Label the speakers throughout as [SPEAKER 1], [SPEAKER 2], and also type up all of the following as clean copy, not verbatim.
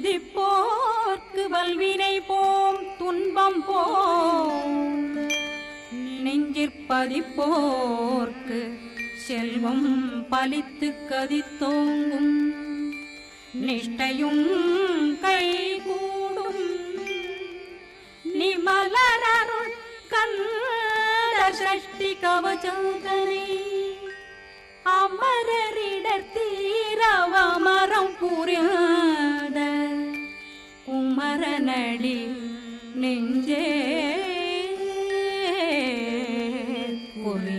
[SPEAKER 1] துதிப்போர்க்கு வல்வினை போம் துன்பம் போம் நெஞ்சிற்பதிப்போர்க்கு செல்வம் பலித்து கதித்தோங்கும் நிஷ்டையும் கைகூடும் நிமலரருள் கந்த சஷ்டி கவசந்தனை அமரரிடர் தீரவமரம் புரியாத குமரனடி நெஞ்சே குறி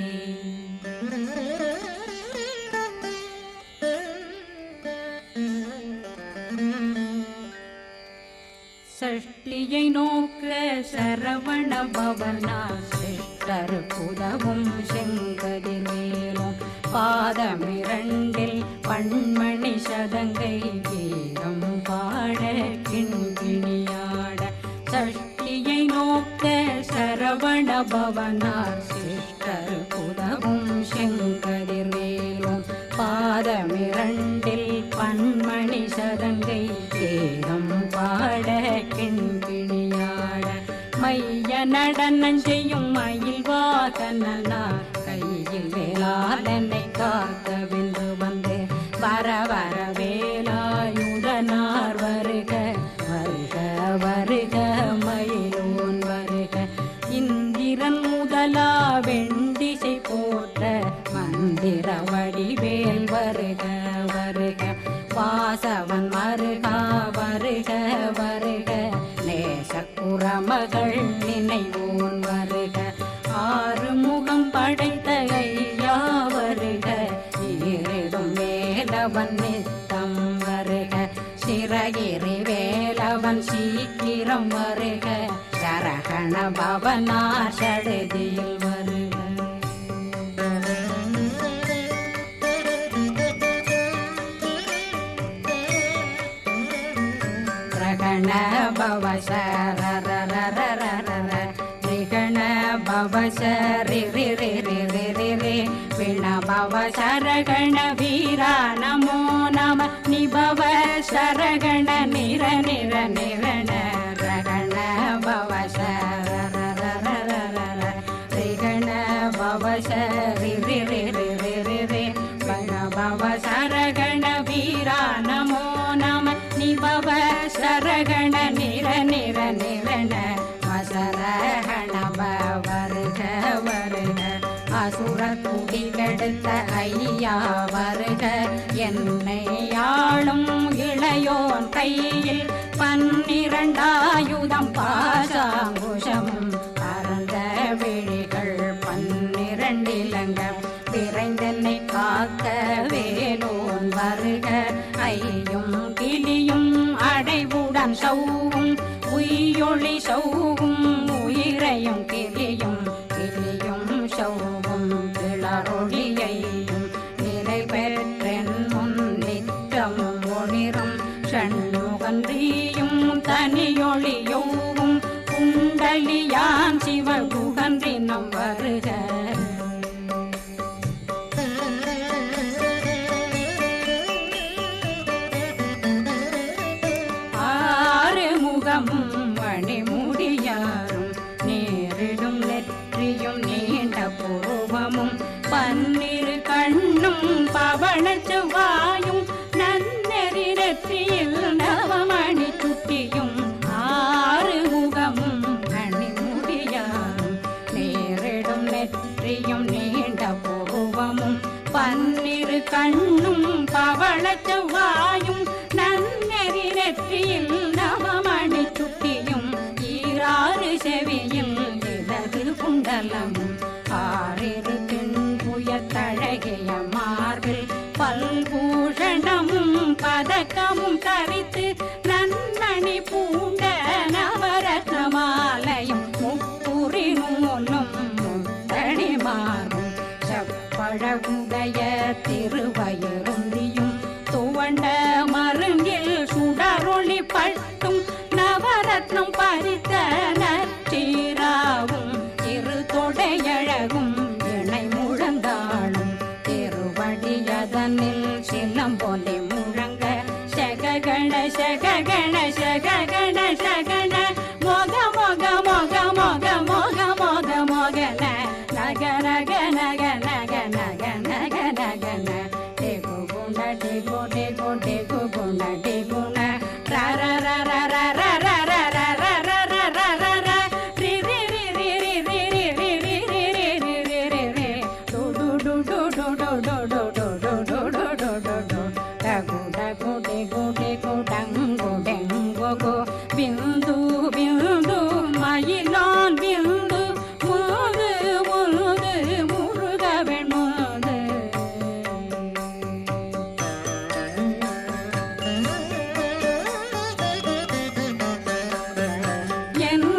[SPEAKER 1] சஷ்டியை நோக்க சரவண பவனா சிஷ்டர் புதவும் செங்கதிர்வேலும் பாதமிரண்டில் பண்மணி சதங்கை கீதம் பாட கிண்கிணியாட சஷ்டியை நோக்க சரவண பவனார் சிஷ்டர் புதவும் செங்கதிர்வேலும் பாதமிரண்டில் பண்மணி சதங்கை கீதம் பாட கிண்கிணியாட மைய நடனம் செய்யும் மயில் வாகனா கையில் வேளாளனை காக்க வென்று வந்து வர வர வேலாயுதனார் வருக வருக வருக மயிலோன் வருக இந்திரன் முதலா வெண்டிசை போற்ற மந்திர வடிவேல் வருக வருக வாசவன் மருகா வருக வருக நேசக்குறமகள் நினைவோன் வருக ஆறுமுகம் படைத்த ஐயா வருக ஈரிடும் வேலவன் நித்தம் வருக சிறகிரி வேலவன் சீக்கிரம் வருக சரகண பவனா சடுதியில் வருக ரகண பவ சரரரரரரர ரிகண பவ சரி ரி ரி ரி ரி ரி ரி விண பவ சரகண வீரா நமோ நம நிபவ சரகண நிர நிர நிரண ரகண பவ சரரரரரர ரிகண பவ சரி ரி ரி ரி ரி ரி ரி விண பவ சரகண வீரா நமோ நம நிபவ சரகண நிர நிர நிரண வசரகண வருக வருக அசுர குடி கெடுத்த ஐயா வருக என்னை ஆளும் இளையோன் கையில் 12 ஆயுதம் பாசாங்குஷமும் பரந்த விழிகள் 12 இலங்கம் விரைந்தென்னை காக்க வேலோன் வருக ஐயும் கிளியும் அடைவுடன் சௌவும் உயிரொளி சௌவும் உயிரையும் கிளியும் கிளியும் சௌவும் கிளரொளியையும் நிலை பெற்றென் முன் நித்தமும் ஒளிரும் ஷண்முகன்றியும் தனியொளியோவும் குண்டலியான் சிவகுகன்றினம் வருக மணிமுடியாரும் நேரிடும் நெற்றியும் நீண்ட பூவமும் 12 கண்ணும் பவள செவ்வாயும் நன்னெறி நெற்றியில் நவமணி சுட்டியும் 6 முகமும் மணிமுடியாரும் நேரிடும் நெற்றியும் நீண்ட பூவமும் 12 கண்ணும் பவள செவ்வாயும் நன்னெறி நெற்றியில் நவமணி சுட்டியும் 6 செவியில் இடது குண்டலமும் 6 தின்புயத்தழகிய மார்பில் பல்பூஷணமும் பதக்கமும் தரித்து நன்மணி பூண்ட நவரத்ன மாலையும் முப்புரி நூலும் முத்தடி மாறும் செப்பழகுடைய திருவயருந்தியும் துவண்ட மருங்கில் சுடரொளி பட்டும் நவரத்னம் பறித்த நச்சீராவும் இரு தொடையழகும் இணை முழந்தாளும் திருவடியதனில் சிலம்பொலி முழங்க சககண சககண பிந்து பிந்து மயிலான் பிந்து முது முது முருகவன் முது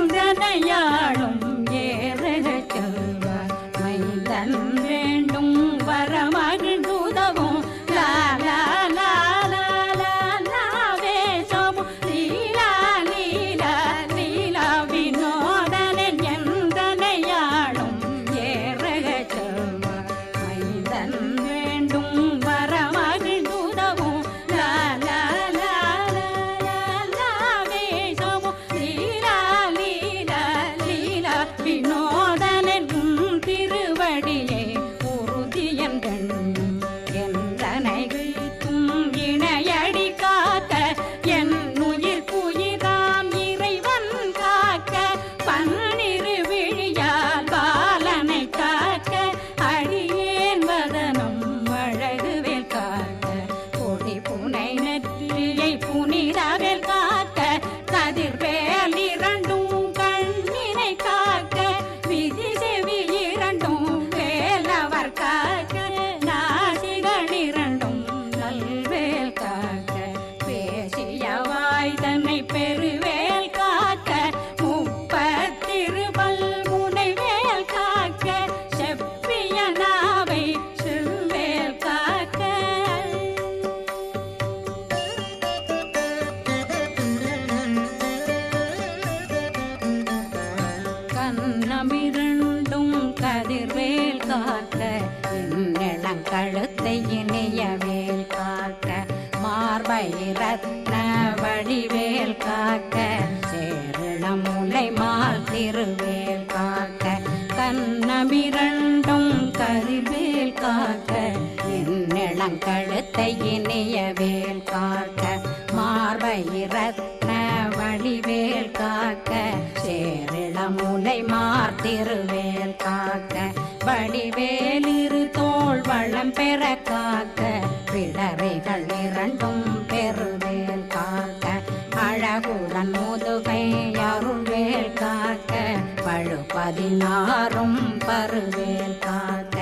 [SPEAKER 1] என்றனையாளும் ஏறக செல்வார் மைந்தன் வேண்டும் வரமகிழ்ந்துதவும் லாலா கண்ணமிரண்டும் கதிர்வேல் காக்க கழுத்தை இணையவேல் காக்க மார்பை ரத்ன வடிவேல் காக்க சேரணம் முலை மால் திருவேல் காக்க கண்ணமிரண்டும் கதிர்வேல் காக்க கழுத்தை இணையவேல் காக்க மார்பை ரத்ன வடிவேல் காக்க சேரிளம் முலை மார் திருவேல் காக்க வடிவேல் இரு தோள் வளம் பெற காக்க பிடரைகள் இரண்டும் பெருவேல் காக்க அழகுடன் முதுகை அருள்வேல் காக்க பழு 16 பருவேல் காக்க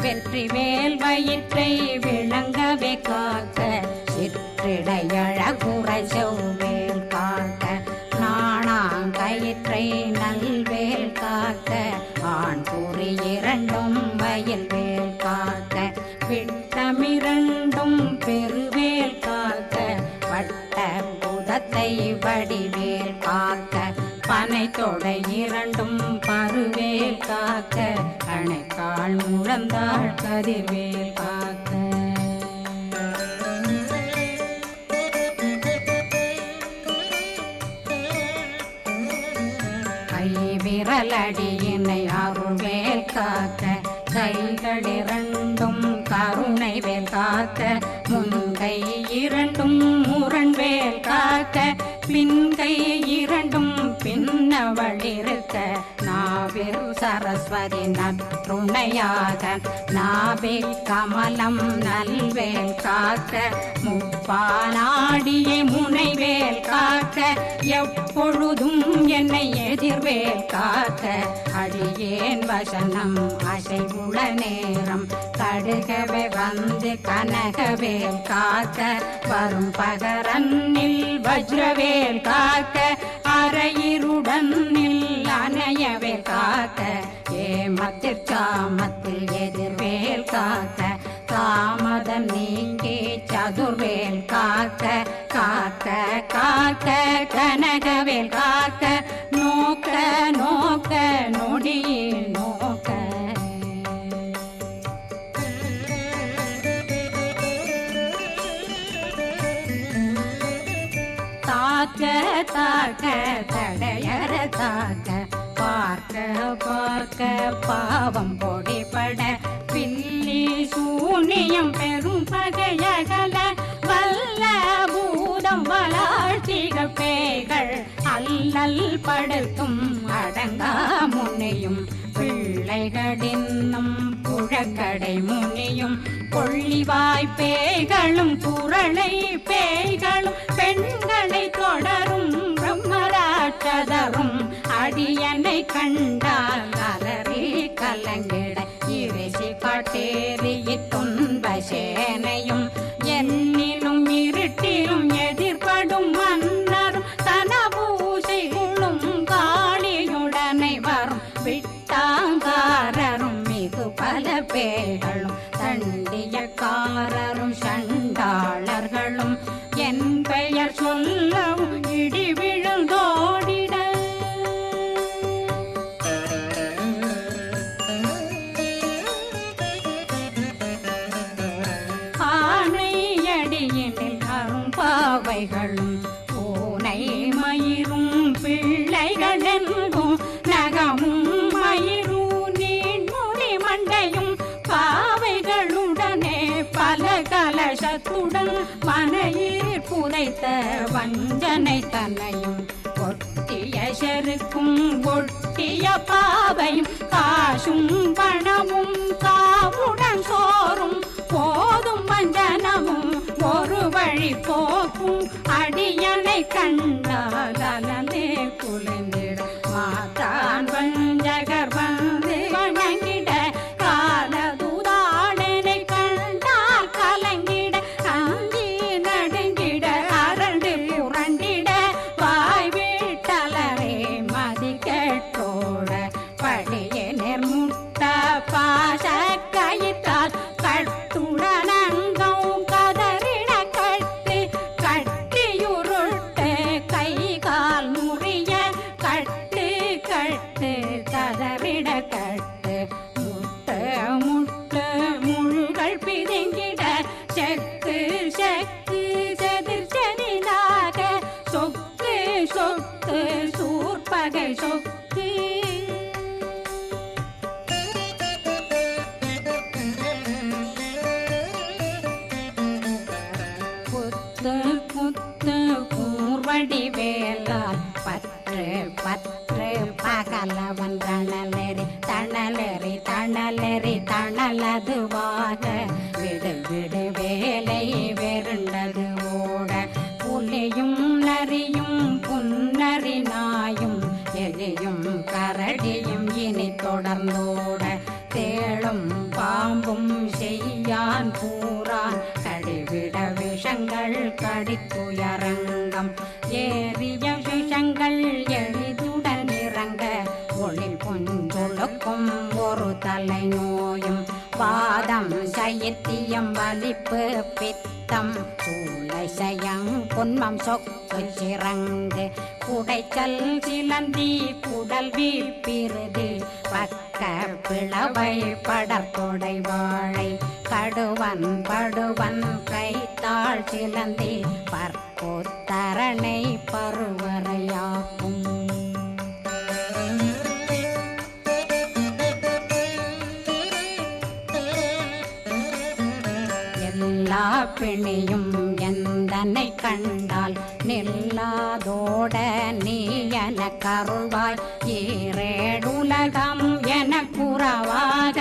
[SPEAKER 1] வெற்றிவேல் வயிற்றை விளங்கவே காக்க சிற்றிடையழகுரை செவ்வேல் காக்க நாணாங்கயிற்றை நல்வேல் காக்க ஆண் குறி இரண்டும் வயல்வேல் காக்க விட்டமிரண்டும் பெருவேல் காக்க வட்ட புதத்தை வடிவேல் காக்க பனை தொடை இரண்டும் பருவேல் காக்க அணைக்கால் முழந்தாள் கதிர்வேல் காக்க கை விரலடியினை அருள்வேல் காக்க கைகள் இரண்டும் கருணை வேல் காக்க முன்கை இரண்டும் முரண்வேல் காக்க பின்கை இரண்டும் பின்னவளிருக்க நாவில் சரஸ்வதி நற்றுணையாக நாவே கமலம் நல்வேல் காக்க முப்பானாடியை முனைவேல் காக்க எப்பொழுதும் என்னை எதிர்வேல் காக்க அடியேன் வசனம் அசைவுள நேரம் கடுகவே வந்து கனகவேல் காக்க வரும் பகரன்னில் வஜ்ரவேல் காக்க அரையிருடன் அணையவேல் காக்க ஏமத்தில் காமத்தில் எதிர்வேல் காக்க காமதம் நீங்கி சதுர்வேல் காக்க காக்க காக்க கனகவேல் காக்க நோக்க நோக்க நொடியில் நோக்க தாக்க தாக்க தடையற தாக்க பார்க்க பார்க்க பாவம் பொடிபட பில்லி சூனியம் பெரும் பகையகல வல்ல பூதம் வளாழ்த்திக பேய்கள் அல்லல் படுத்தும் அடங்கா முன்னையும் பிள்ளைகளின்னும் புழ புழக்கடை முனியும் கொள்ளிவாய் பேய்களும் குரளை பேய்களும் பெண்களை தொடரும் பிரம்மராட்சதரும் அடியனை கண்டால் அலறி கலங்கிட இரிசி காட்டேறிய துன்ப சேனையும் என்னிலும் இருட்டிலும் எதிர்படும் மன்னரும் தனபூசைகளும் காளியுடனை வரும் விட்டாங்காரரும் மிகு பல பேர்களும் தண்டியக்காரரும் சண்டாளர்களும் என் பெயர் சொல்லவும் இடி விழுந்தோடிட ஆனையடியினில் அரும்பாவைகளும் பூனை மயிரும் பிள்ளைகளெங்கும் நகமும் மயிரும் நீண்முடி மண்டையும் பாவைகளுடனே பல கலசத்துடன் மனையில் புதைத்த வஞ்சனை தன்னையும் ஒட்டிய செருக்கும் ஒட்டிய பாவையும் காசும் பணமும் காவுடன் சோறும் போதும் வஞ்சனமும் ஒரு வழி போக்கும் அடியனை கண்டால் அலலே குளிர்ந்திட மாத்தான் வஞ்சகர் வந்து வணங்கிட காலதுதாடனை கண்டால் கலங்கிட அஞ்சி நடுங்கிட அரண்டு புரண்டிட வாய் வீட்டலரே மதி கேட்டோட படியே நிர்முட்ட பாச கயிற்றால் கட்டுடனங்கும் கதறிட கட்டு கட்டியுருட்டு கை கால் முறிய கட்டு கட்டு கதறிட கட்டு முட்டு முட்டு முழுகள் பிதுங்கிட செக்கு செக்கு செதிர் செதிலாக சொக்கு சொக்கு சூர்பகை சொக்கு புத்து கூர்வடி வேலால் பற்று பற்று பகலவன் தணலெறி தணலெறி தணலெறி தணலதுவாக விடு விடு வேலை வெருண்டது ஓட புலியும் நரியும் புன்னரி நாயும் எலியும் கரடியும் இனி தொடர்ந்தோட தேளும் பாம்பும் செய்யான் பூரான் கடிவிட விஷங்கள் கடித்துயரங்கம் ஏறிய விஷங்கள் எளிதுடன் இறங்க ஒளில் புஞ்சொழுக்கும் ஒரு தலை நோயும் வாதம் சைத்தியம் வலிப்பு பித்தம் சூளை சயங் பொன்மம் சொக்கு சிறங்கு குடைச்சல் சிலந்தி குடல் வீப்பிருது பக்க பிளவை படற்கொடை வாழை கடுவன் படுவன் கைத்தாள் சிலந்தி பற்போத்தரணை பருவரையாக்கும் எல்லா பிணியும் எந்தனை கண்டால் நில்லாதோட நீ என கருள்வாய் ஈரேடுலகம் என குறவாக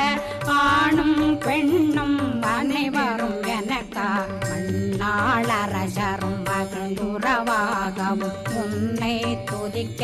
[SPEAKER 1] ஆணும் பெண்ணும் அனைவரும் எனக்கா மண்ணாளரசரும் மகிழ்ந்துறவாகவும் உன்னை துதிக்க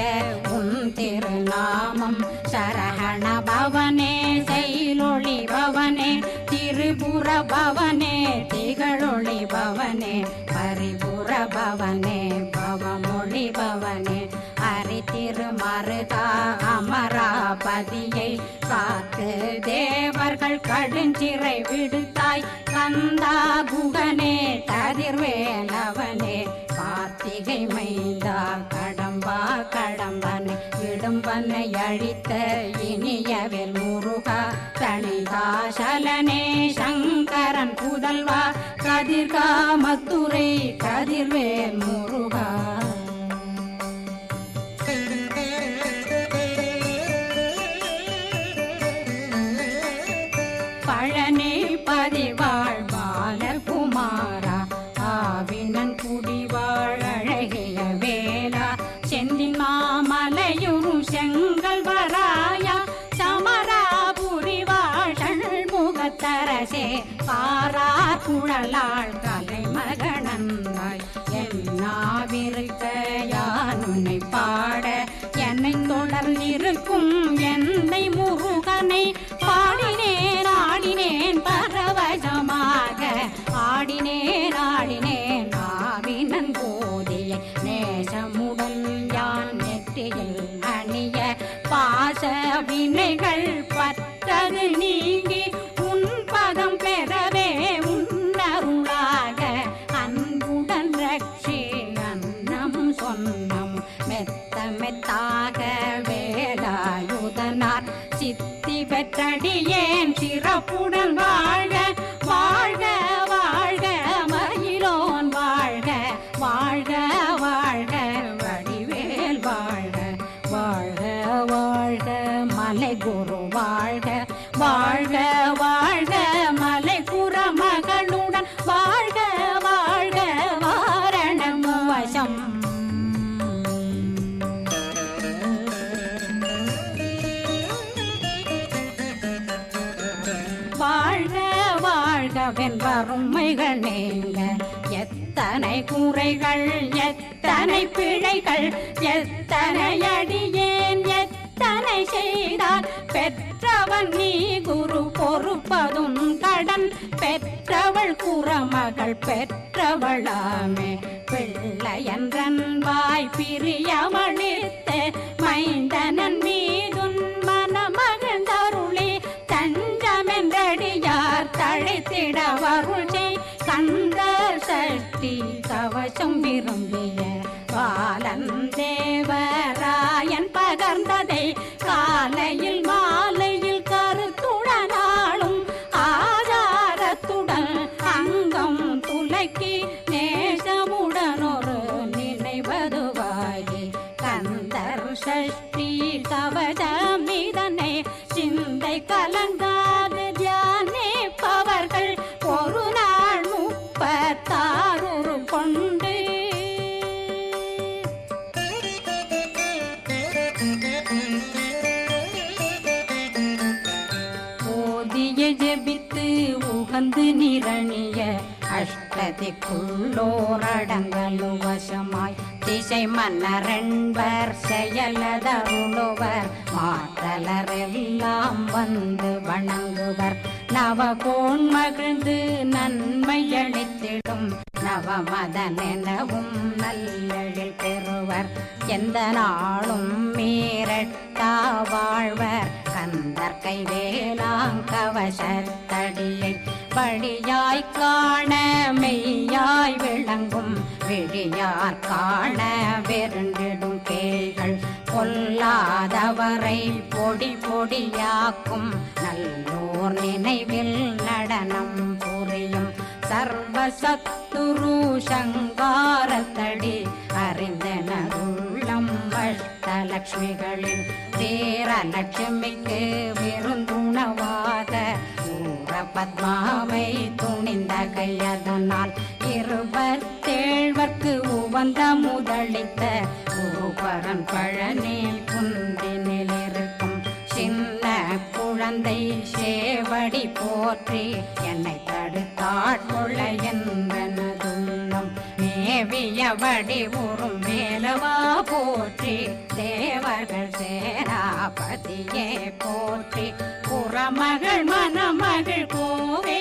[SPEAKER 1] உன் திருநாமம் சரகண பவனே செயலொளி பவனே திரிபுர பவனே திகழொளி பவனே பரிபுர பவனே பவமொழி பவனே ஹரி திருமருகா அமராபதியை காத்து தேவர்கள் கடுஞ்சிறை விடுத்தாய் கந்தா குகனே கதிர்வேலவனே கார்த்திகை மைந்தா கடம்பா கடம்பனை இடும்பனை அழித்த இனியவேல் முருகா தணிகாசலனே சங்கரன் புதல்வா கதிர்காமத்துரை கதிர்வேல் முருகா பழனி பதிவாழ் பாலர் குமாரா ஆவினன் குடிவாழ் அழகிய வேலா செந்தின் மாமலையும் செங்கல் வராயா சமராபுரி வாழல் முக அரசே பாரார் குழலாள் கலைமகனந்தாய் என்னாவிருக்க யான் உன்னை பாட என்னை தொடர்ந்திருக்கும் என்னை முருகனை பாடினேன் ஆடினேன் பரவசமாக ஆடினேன் ஆடினேன் ஆவினன் போதிய நேசமுடன் யான் நெற்றியில் அணிய பாச வினைகள் பற்றது நீங்கி உன் பதம் பெறவே உன்னருளாக அன்புடன் ரட்சி அன்னம் சொன்னம் மெத்த மெத்தாக வேலாயுதனார் சித்தி பெற்றடியேன் சிறப்புடன் வாழ்க வாழ்க வாழ்க மயிலோன் வாழ்க வாழ்க வாழ்க வடிவேல் வாழ்க வாழ்க வாழ்க மலை குரு வாழ்க வாழ்க வாழ்க மலை குறமகளுடன் வாழ்க வாழ்க வாரணம் வசம் வாழ்க வாழ்கவென் வறுமைகள் நீங்க எத்தனை குறைகள் எத்தனை பிழைகள் எத்தனை அடியேன் எத்தனை செய்தால் பெற்றவன் நீ குரு பொறுப்பதும் கடன் பெற்றவள் குறமகள் பெற்றவளாமே பிள்ளையன்றன் வாய் பிரியமளித்த மைந்தனன் மீதுன் மனமகந்தருளி தஞ்சமென்றடியார் தழைத்திட வருளை கந்தர் சஷ்டி கவசம் விரும்பிய பாலன் தேவராயன் பகர்ந்ததை காலையில் மாலையில் கருத்துடனாலும் ஆதாரத்துடன் அங்கம் துலக்கி நேசமுடன் ஒரு நினைவதுவாகி கந்தர் சஷ்டி கவசம் இதனை சிந்தை கலங்காது தியானிப்பவர்கள் ஒரு நாள் 36 கொண்டு ஓதிய ஜெபித்து உகந்து நிரணிய அஷ்டதிக்குள்ளோரடங்கலும் வசமாய் திசை மன்னரென்பர் செயலதருளுவர் மாற்றலரெல்லாம் வந்து வணங்குவர் நவகோன் மகிழ்ந்து நன்மையளித்திடும் நவமதனெனவும் நல்லெழில் பெறுவர் எந்த நாளும் மீறட்டா வாழ்வர் கந்தர் கைவேலாங்கவசத்தடியை வழியாய் காண மெய்யாய் விளங்கும் விழியார் காண வெருண்டிடும் கேள்கள் கொல்லாதவரை பொடி பொடியாக்கும் நல்லோர் நினைவில் நடனம் புரியும் சர்வசத்துரு சங்காரத்தடி அறிந்தனருள்ளம் அஷ்டலட்சுமிகளில் வீரலட்சுமிக்கு விருந்துணவாக பத்மாவை துணிந்த கையதனால் 27 உவந்த முதலித்த குருபரன் பழனி குந்தினில் இருக்கும் சின்ன குழந்தை சேவடி போற்றி என்னை தடுத்தாட்கொள்ள என்பனதுள்ளம் மேவியபடி உறும் மேலவா போற்றி தேவர்கள் சேனாபதியே போற்றி புறமகள் மணமகள் கோவே